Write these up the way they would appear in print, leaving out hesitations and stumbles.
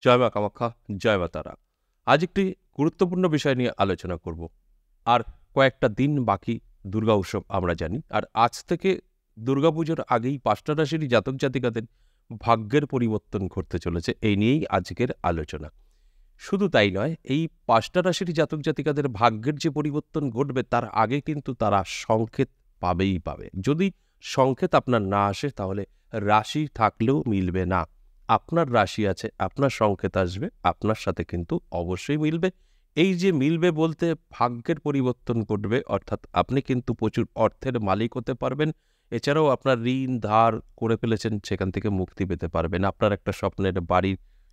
জয় মা কামাখ্যা, জয় মা তারা। আজ একটি গুরুত্বপূর্ণ বিষয় নিয়ে আলোচনা করব। আর কয়েকটা দিন বাকি দুর্গা উৎসব আমরা জানি। আর আজ থেকে দুর্গাপুজোর আগেই ৫টা রাশিরই জাতক জাতিকাদের ভাগ্যের পরিবর্তন ঘটতে চলেছে। এই নিয়েই আজকের আলোচনা। শুধু তাই নয়, এই ৫টা রাশির জাতক জাতিকাদের ভাগ্যের যে পরিবর্তন ঘটবে তার আগে কিন্তু তারা সংকেত পাবেই পাবে। যদি সংকেত আপনার না আসে তাহলে রাশি থাকলেও মিলবে না। আপনার রাশি আছে, আপনার সংকেত আসবে, আপনার সাথে কিন্তু অবশ্যই মিলবে। এই যে মিলবে বলতে ভাগ্যের পরিবর্তন ঘটবে, অর্থাৎ আপনি কিন্তু প্রচুর অর্থের মালিক হতে পারবেন। এছাড়াও আপনার ঋণ ধার করে ফেলেছেন, সেখান থেকে মুক্তি পেতে পারবেন। আপনার একটা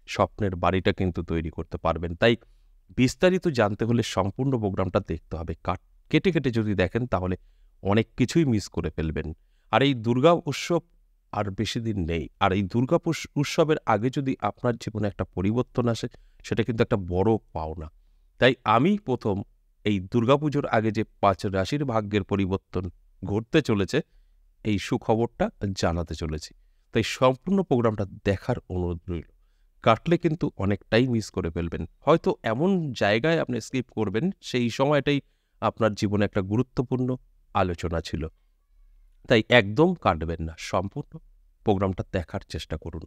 স্বপ্নের বাড়িটা কিন্তু তৈরি করতে পারবেন। তাই বিস্তারিত জানতে হলে সম্পূর্ণ প্রোগ্রামটা দেখতে হবে। কেটে কেটে যদি দেখেন তাহলে অনেক কিছুই মিস করে ফেলবেন। আর এই দুর্গা উৎসব আর বেশি দিন নেই। আর এই দুর্গা উৎসবের আগে যদি আপনার জীবনে একটা পরিবর্তন আসে, সেটা কিন্তু একটা বড় পাওনা। তাই আমি প্রথম এই দুর্গাপুজোর আগে যে ৫ রাশির ভাগ্যের পরিবর্তন ঘটতে চলেছে, এই সুখবরটা জানাতে চলেছি। তাই সম্পূর্ণ প্রোগ্রামটা দেখার অনুরোধ রইল। কাটলে কিন্তু অনেকটাই মিস করে ফেলবেন। হয়তো এমন জায়গায় আপনি স্কিপ করবেন, সেই সময়টাই আপনার জীবনে একটা গুরুত্বপূর্ণ আলোচনা ছিল। তাই একদম কাটবেন না। সম্পূর্ণ প্রোগ্রামটা দেখার চেষ্টা করুন।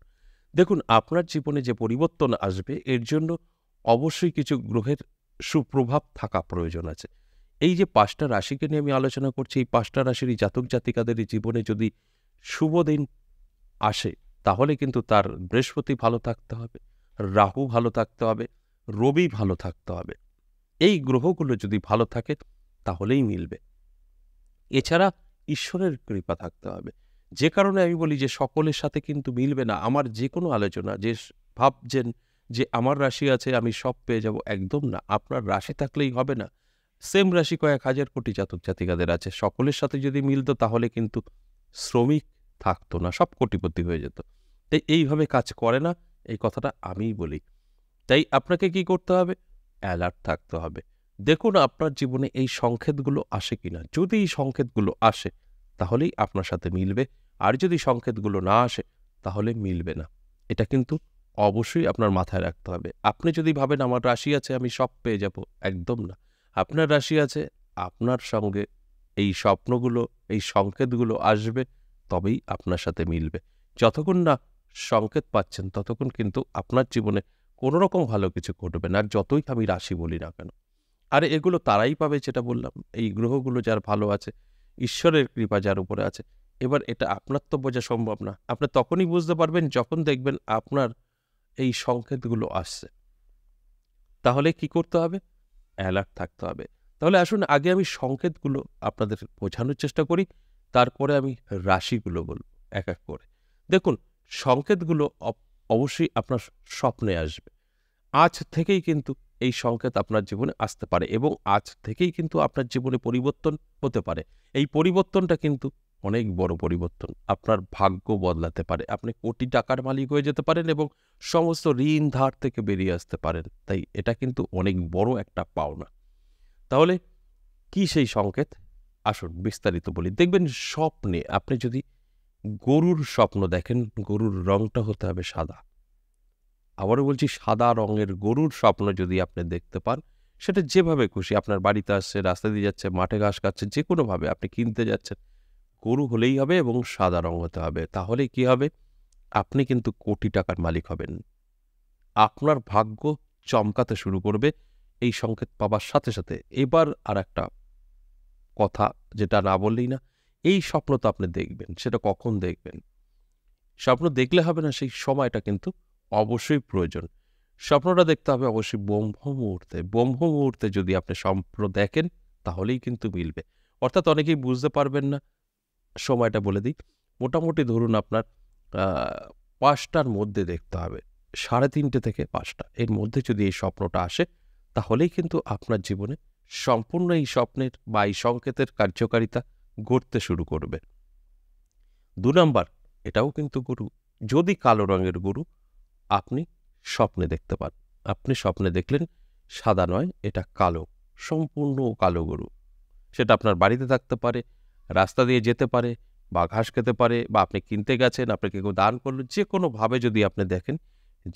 দেখুন, আপনার জীবনে যে পরিবর্তন আসবে এর জন্য অবশ্যই কিছু গ্রহের সুপ্রভাব থাকা প্রয়োজন আছে। এই যে ৫টা রাশিকে নিয়ে আমি আলোচনা করছি, এই ৫টা রাশিরই জাতক জাতিকাদের জীবনে যদি শুভ দিন আসে তাহলে কিন্তু তার বৃহস্পতি ভালো থাকতে হবে, রাহু ভালো থাকতে হবে, রবি ভালো থাকতে হবে। এই গ্রহগুলো যদি ভালো থাকে তাহলেই মিলবে। এছাড়া ঈশ্বরের কৃপা থাকতে হবে। যে কারণে আমি বলি যে সকলের সাথে কিন্তু মিলবে না আমার যে কোনো আলোচনা। ভাবছেন যে আমার রাশি আছে আমি সব পেয়ে যাব, একদম না। আপনার রাশি থাকলেই হবে না। সেম রাশি কয়েক হাজার কোটি জাতক জাতিকাদের আছে। সকলের সাথে যদি মিলত তাহলে কিন্তু শ্রমিক থাকতো না, সব কোটিপতি হয়ে যেত। তাই এইভাবে কাজ করে না, এই কথাটা আমিই বলি। তাই আপনাকে কি করতে হবে? অ্যালার্ট থাকতে হবে। দেখুন আপনার জীবনে এই সংকেতগুলো আসে কিনা। যদি এই সংকেতগুলো আসে তাহলেই আপনার সাথে মিলবে। আর যদি সংকেতগুলো না আসে তাহলে মিলবে না। এটা কিন্তু অবশ্যই আপনার মাথায় রাখতে হবে। আপনি যদি ভাবেন আমার রাশি আছে আমি সব পেয়ে যাব, একদম না। আপনার রাশি আছে, আপনার সঙ্গে এই স্বপ্নগুলো, এই সংকেতগুলো আসবে, তবেই আপনার সাথে মিলবে। যতক্ষণ না সংকেত পাচ্ছেন ততক্ষণ কিন্তু আপনার জীবনে কোনো রকম ভালো কিছু ঘটবে না, আর যতই আমি রাশি বলি না কেন। আর এগুলো তারাই পাবে যেটা বললাম, এই গ্রহগুলো যার ভালো আছে, ঈশ্বরের কৃপা যার উপরে আছে। এবার এটা আপনার তো বোঝা সম্ভব না। আপনি তখনই বুঝতে পারবেন যখন দেখবেন আপনার এই সংকেতগুলো আসছে। তাহলে কি করতে হবে? অ্যালার্ট থাকতে হবে। তাহলে আসুন আগে আমি সংকেতগুলো আপনাদের বোঝানোর চেষ্টা করি, তারপরে আমি রাশিগুলো বলব এক এক করে। দেখুন, সংকেতগুলো অবশ্যই আপনার স্বপ্নে আসবে। আজ থেকেই কিন্তু এই সংকেত আপনার জীবনে আসতে পারে এবং আজ থেকেই কিন্তু আপনার জীবনে পরিবর্তন হতে পারে। এই পরিবর্তনটা কিন্তু অনেক বড় পরিবর্তন। আপনার ভাগ্য বদলাতে পারে। আপনি কোটি টাকার মালিক হয়ে যেতে পারেন এবং সমস্ত ঋণ ধার থেকে বেরিয়ে আসতে পারেন। তাই এটা কিন্তু অনেক বড় একটা পাওনা। তাহলে কি সেই সংকেত? আসুন বিস্তারিত বলি। দেখবেন স্বপ্নে আপনি যদি গরুর স্বপ্ন দেখেন, গরুর রংটা হতে হবে সাদা। আবারও বলছি, সাদা রঙের গরুর স্বপ্ন যদি আপনি দেখতে পান, সেটা যেভাবে খুশি, আপনার বাড়িতে আসছে, রাস্তা দিয়ে যাচ্ছে, মাঠে ঘাস খাচ্ছে, যেকোনোভাবে আপনি কিনতে যাচ্ছেন, গরু হলেই হবে এবং সাদা রং হতে হবে। তাহলে কি হবে? আপনি কিন্তু কোটি টাকার মালিক হবেন। আপনার ভাগ্য চমকাতে শুরু করবে এই সংকেত পাবার সাথে সাথে। এবার আরেকটা কথা যেটা না বললেই না, এই স্বপ্ন তো আপনি দেখবেন। সেটা কখন দেখবেন? স্বপ্ন দেখলে হবে না, সেই সময়টা কিন্তু অবশ্যই প্রয়োজন। স্বপ্নটা দেখতে হবে অবশ্যই ব্রহ্ম মুহূর্তে। ব্রহ্ম মুহূর্তে যদি আপনি স্বপ্ন দেখেন তাহলেই কিন্তু মিলবে। অর্থাৎ অনেকেই বুঝতে পারবেন না, সময়টা বলে দিই। মোটামুটি ধরুন আপনার আ ৫টার মধ্যে দেখতে হবে। ৩:৩০ থেকে ৫টা এর মধ্যে যদি এই স্বপ্নটা আসে তাহলেই কিন্তু আপনার জীবনে সম্পূর্ণ এই স্বপ্নের বা এই সংকেতের কার্যকারিতা ঘটতে শুরু করবে। ২ নাম্বার, এটাও কিন্তু গরু। যদি কালো রঙের গরু আপনি স্বপ্নে দেখতে পান। আপনি স্বপ্নে দেখলেন সাদা নয়, এটা কালো, সম্পূর্ণ কালো গরু। সেটা আপনার বাড়িতে থাকতে পারে, রাস্তা দিয়ে যেতে পারে, বা ঘাস খেতে পারে, বা আপনি কিনতে গেছেন, আপনাকে কেউ দান করল, যেকোনোভাবে যদি আপনি দেখেন,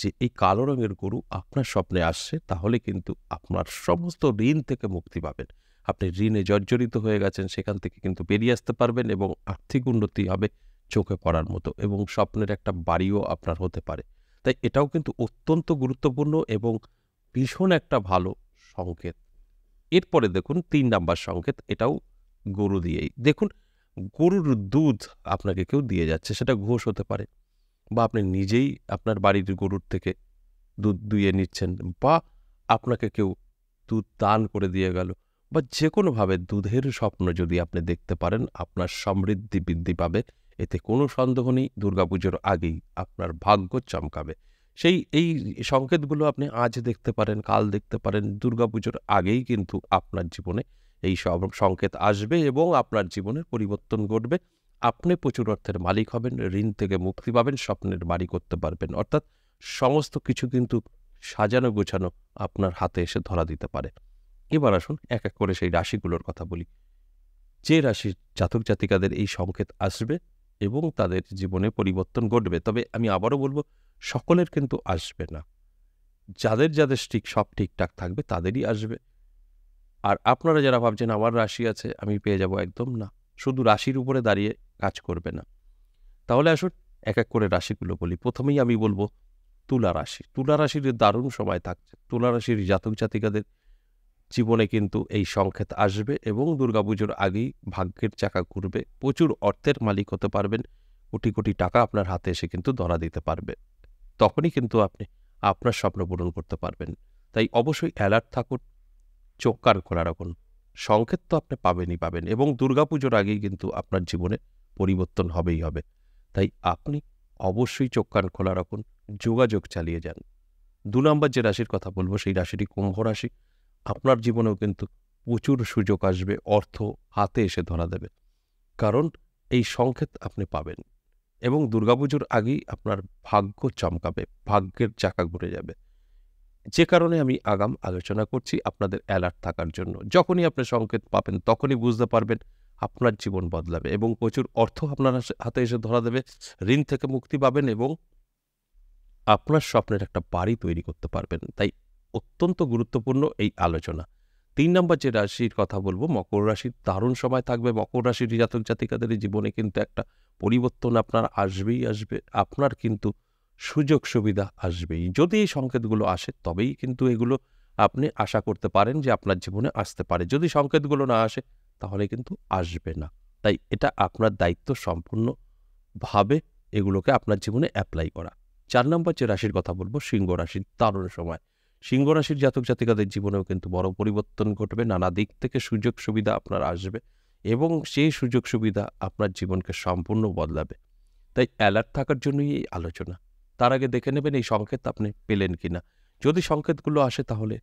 যে এই কালো রঙের গরু আপনার স্বপ্নে আসছে, তাহলে কিন্তু আপনার সমস্ত ঋণ থেকে মুক্তি পাবেন। আপনি ঋণে জর্জরিত হয়ে গেছেন, সেখান থেকে কিন্তু বেরিয়ে আসতে পারবেন এবং আর্থিক উন্নতি হবে চোখে পড়ার মতো, এবং স্বপ্নের একটা বাড়িও আপনার হতে পারে। তাই এটাও কিন্তু অত্যন্ত গুরুত্বপূর্ণ এবং ভীষণ একটা ভালো সংকেত। এরপরে দেখুন ৩ নাম্বার সংকেত, এটাও গরু দিয়েই। দেখুন, গরুর দুধ আপনাকে কেউ দিয়ে যাচ্ছে, সেটা ঘোষ হতে পারে, বা আপনি নিজেই আপনার বাড়ির গরুর থেকে দুধ দুইয়ে নিচ্ছেন, বা আপনাকে কেউ দুধ দান করে দিয়ে গেল, বা যে কোনোভাবে দুধের স্বপ্ন যদি আপনি দেখতে পারেন, আপনার সমৃদ্ধি বৃদ্ধি পাবে। এতে কোনো সন্দেহ নেই, দুর্গাপুজোর আগেই আপনার ভাগ্য চমকাবে। এই সংকেতগুলো আপনি আজ দেখতে পারেন, কাল দেখতে পারেন, দুর্গাপুজোর আগেই কিন্তু আপনার জীবনে এই সব সংকেত আসবে এবং আপনার জীবনের পরিবর্তন ঘটবে। আপনি প্রচুর অর্থের মালিক হবেন, ঋণ থেকে মুক্তি পাবেন, স্বপ্নের বাড়ি করতে পারবেন। অর্থাৎ সমস্ত কিছু কিন্তু সাজানো গোছানো আপনার হাতে এসে ধরা দিতে পারে। এবার আসুন এক এক করে সেই রাশিগুলোর কথা বলি। যে রাশির জাতক জাতিকাদের এই সংকেত আসবে এবং তাদের জীবনে পরিবর্তন ঘটবে, তবে আমি আবারও বলবো, সকলের কিন্তু আসবে না। যাদের যাদের সব ঠিকঠাক থাকবে তাদেরই আসবে। আর আপনারা যারা ভাবছেন আমার রাশি আছে, আমি পেয়ে যাব, একদম না। শুধু রাশির উপরে দাঁড়িয়ে কাজ করবে না। তাহলে আসুন এক এক করে রাশিগুলো বলি। প্রথমেই আমি বলবো তুলা রাশি। তুলা রাশির দারুণ সময় থাকছে। তুলা রাশির জাতক জাতিকাদের জীবনে কিন্তু এই সংকেত আসবে এবং দুর্গাপুজোর আগেই ভাগ্যের চাকা ঘুরবে। প্রচুর অর্থের মালিক হতে পারবেন। কোটি কোটি টাকা আপনার হাতে এসে কিন্তু ধরা দিতে পারবে। তখনই কিন্তু আপনি আপনার স্বপ্ন পূরণ করতে পারবেন। তাই অবশ্যই অ্যালার্ট থাকুন, চোখ কান খোলা রাখুন। সংকেত তো আপনি পাবেনই পাবেন, এবং দুর্গাপুজোর আগেই কিন্তু আপনার জীবনে পরিবর্তন হবেই হবে। তাই আপনি অবশ্যই চোখ কান খোলা রাখুন, যোগাযোগ চালিয়ে যান। ২ নম্বর যে রাশির কথা বলব, সেই রাশিটি কুম্ভ রাশি। আপনার জীবনেও কিন্তু প্রচুর সুযোগ আসবে, অর্থ হাতে এসে ধরা দেবে। কারণ এই সংকেত আপনি পাবেন এবং দুর্গাপুজোর আগেই আপনার ভাগ্য চমকাবে, ভাগ্যের চাকা ঘুরে যাবে। যে কারণে আমি আগাম আলোচনা করছি আপনাদের অ্যালার্ট থাকার জন্য। যখনই আপনি সংকেত পাবেন, তখনই বুঝতে পারবেন আপনার জীবন বদলাবে এবং প্রচুর অর্থ আপনার হাতে এসে ধরা দেবে, ঋণ থেকে মুক্তি পাবেন এবং আপনার স্বপ্নের একটা বাড়ি তৈরি করতে পারবেন। তাই অত্যন্ত গুরুত্বপূর্ণ এই আলোচনা। ৩ নম্বর যে রাশির কথা বলব, মকর রাশির দারুণ সময় থাকবে। মকর রাশির জাতক জাতিকাদের জীবনে কিন্তু একটা পরিবর্তন আপনার আসবেই আসবে। আপনার কিন্তু সুযোগ সুবিধা আসবেই। যদি এই সংকেতগুলো আসে, তবেই কিন্তু এগুলো আপনি আশা করতে পারেন যে আপনার জীবনে আসতে পারে। যদি সংকেতগুলো না আসে, তাহলে কিন্তু আসবে না। তাই এটা আপনার দায়িত্ব সম্পূর্ণভাবে এগুলোকে আপনার জীবনে অ্যাপ্লাই করা। ৪ নম্বর যে রাশির কথা বলব, সিংহ রাশির দারুণ সময়। সিংহ রাশির জাতক জাতিকাদের জীবনেও কিন্তু বড় পরিবর্তন ঘটবে। নানা দিক থেকে সুযোগ সুবিধা আপনার আসবে এবং সেই সুযোগ সুবিধা আপনার জীবনকে সম্পূর্ণ বদলাবে। তাই অ্যালার্ট থাকার জন্যই এই আলোচনা। তার আগে দেখে নেবেন এই সংকেত আপনি পেলেন কিনা। যদি সংকেতগুলো আসে, তাহলে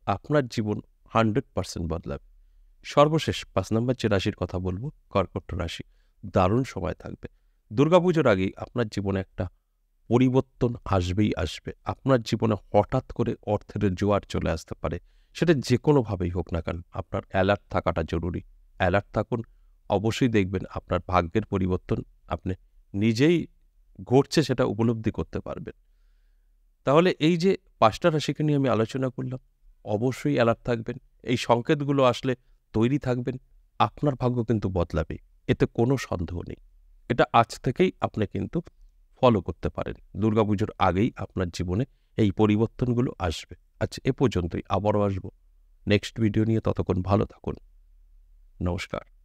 আপনার জীবন 100% বদলাবে। সর্বশেষ ৫ নম্বর যে রাশির কথা বলব, কর্কট রাশি। দারুণ সময় থাকবে। দুর্গাপুজোর আগেই আপনার জীবনে একটা পরিবর্তন আসবেই আসবে। আপনার জীবনে হঠাৎ করে অর্থের জোয়ার চলে আসতে পারে। সেটা যে কোনোভাবেই হোক না কেন, আপনার অ্যালার্ট থাকাটা জরুরি। অ্যালার্ট থাকুন, অবশ্যই দেখবেন আপনার ভাগ্যের পরিবর্তন আপনি নিজেই ঘটছে সেটা উপলব্ধি করতে পারবেন। তাহলে এই যে ৫টা রাশিকে নিয়ে আমি আলোচনা করলাম, অবশ্যই অ্যালার্ট থাকবেন। এই সংকেতগুলো আসলে তৈরি থাকবেন। আপনার ভাগ্য কিন্তু বদলাবে, এতে কোনো সন্দেহ নেই। এটা আজ থেকেই আপনি কিন্তু ফলো করতে পারেন। দুর্গাপুজোর আগেই আপনার জীবনে এই পরিবর্তনগুলো আসবে। আচ্ছা, এ পর্যন্তই। আবারও আসবো নেক্সট ভিডিও নিয়ে। ততক্ষণ ভালো থাকুন। নমস্কার।